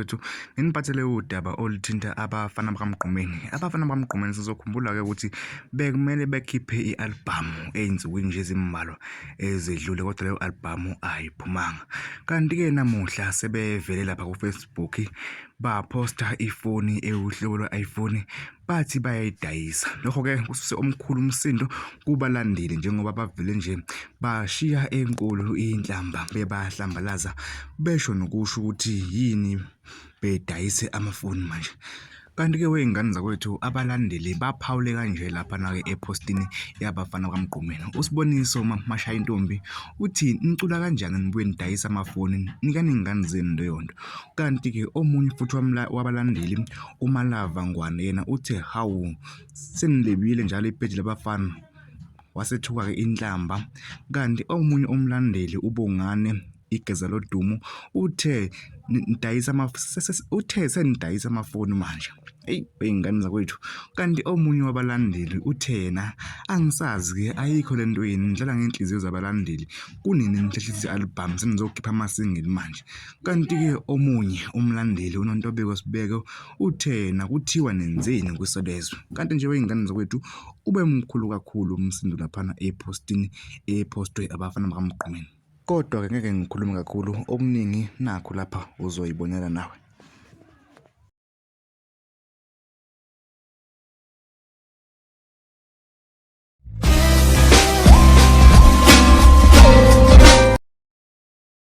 kwethu nginiphathele udaba oluthinta abafana bakaMgqumeni. Abafana bakaMgqumeni sizokhumbula-ke ukuthi bekumele bekhiphe i-albhamu ey'nsukwini nje ezimbalwa ezedlule, kodwa leyo albhamu ayiphumanga. Kanti-ke namuhla sebevele lapha ku-Facebook baphosta ifoni ewuhlobo lwe-iPhone bathi bayayidayisa. Lokho-ke kususe omkhulu umsindo kubalandeli njengoba bavele nje bashiya enkulu inhlamba bebahlambalaza besho nokusho ukuthi yini bedayise amafoni manje. Kanti-ke wey'ngane zakwethu abalandeli baphawule kanje laphana-ke ephostini yabafana bakaMgqumeni. uSiboniso Mashayintombi uthi nicula kanjani nibuye nidayisa amafoni nikani iy'ngane zenu leyo nto. Kanti-ke omunye futhi wabalandeli uMalava Ngwane yena uthe hawu senilebile njalo ipeji labafana wasethuka-ke inhlamba. Kanti omunye umlandeli uBongane Igeza lodumo uthe senidayisa amafoni manje. Eyi wey'ngane zakwethu. Kanti omunye wabalandeli uthe yena angisazi-ke ayikho le nto yini nidlala ngey'nhliziyo zabalandeli kunini nihlehlisa i-albhamu senizokhipha amasingili manje. Kanti-ke omunye umlandeli uNontobeko Sibeko uthe yena kuthiwa nenzeni kwiSolezwe. Kanti nje wey'ngane zakwethu ube mkhulu kakhulu umsindo laphana ephostini ephostwe abafana bakaMgqumeni. Kodwa-ke ngeke ngikhulume kakhulu okuningi nakho lapha uzoyibonela nawe.